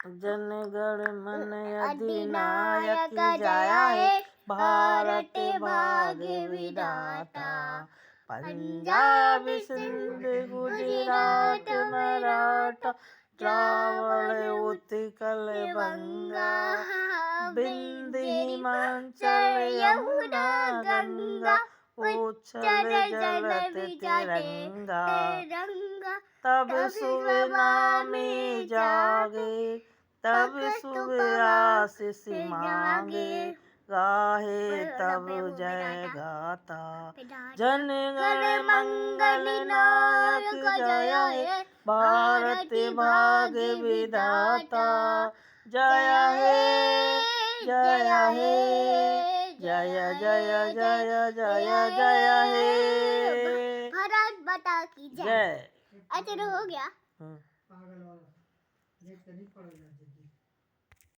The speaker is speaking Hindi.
जनगण मन अधिनायक जया हे भारत भाग्य विधाता। पंजाब सिंध गुजरात मराठा द्रावण उत्कल बंगा विंध्य हिमाचल यमुना गंगा उच्छल जलत तिरंगा। तब सुबह में जागे तब सुबह आशीष मांगे गाहे तब जय गाता। जन गण मंगल नायक जय हे भारत भाग्य विधाता। जय हे जय हे जय जय जय जय जय हे भारत माता की जय। अच्छा हो गया।